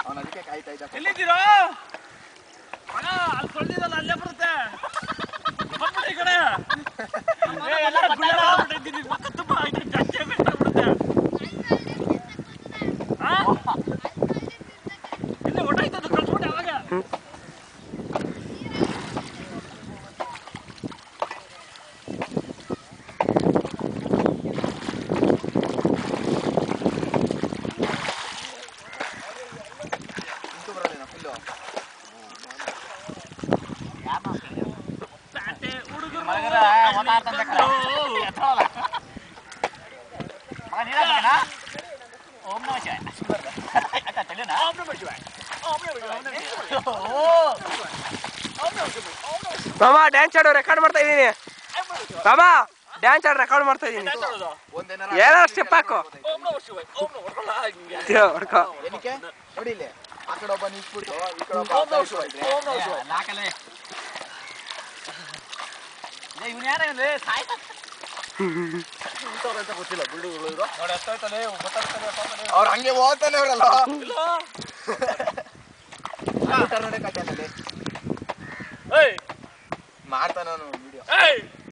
ಅವನು ಅದಕ್ಕೆ ಕಾಯ್ತಾ ಇದ್ದ. ಎಲ್ಲಿದ್ದೀರೋ ಅಣ್ಣ? ಅಲ್ಲಿ ಕೊಳ್ಳಿದಲ್ಲ, ಅಲ್ಲೇ ಬರುತ್ತೆ. ಬಂದ್ಬಿಡಿ ಈ ಕಡೆ. ಮಕ್ಕ ತುಂಬ ಜಾಸ್ತಿ ಆಗ್ಬಿಡುತ್ತೆ. ಇಲ್ಲಿ ಹೊಟ್ಟಾಯ್ತದು ಕಳ್ಸ್ಬಿಟ್ಟೆ ಅವಾಗ. ಮಾಮ ಡ್ಯಾನ್ಸ್ ಆಡೋ ರೆಕಾರ್ಡ್ ಮಾಡ್ತಾ ಇದೀನಿ. ಮಾಮ ಡ್ಯಾನ್ಸ್ ಆಡೋ ರೆಕಾರ್ಡ್ ಮಾಡ್ತಾ ಇದೀನಿ. ಏನಾದ್ರು ಸ್ಟೆಪ್ ಹಾಕು. ಹೊಡ್ಕೋ. ನೋಡಿ ಇಲ್ಲಿ ಆ ಕಡೆ ಒಬ್ಬ ನಿಂತ್ಬಿಟ್ಟು ಈ ಕಡೆ ಒಬ್ಬ ಗೊತ್ತಿಲ್ಲ. ಬಿಲ್ಡಿಂಗ್ಗಳು ಅವ್ರು ಹಂಗೆ ಹೋಗ್ತಾನೆ ಅವರಲ್ಲ ಮಾಡ್ತಾನ ವಿಡಿಯೋ.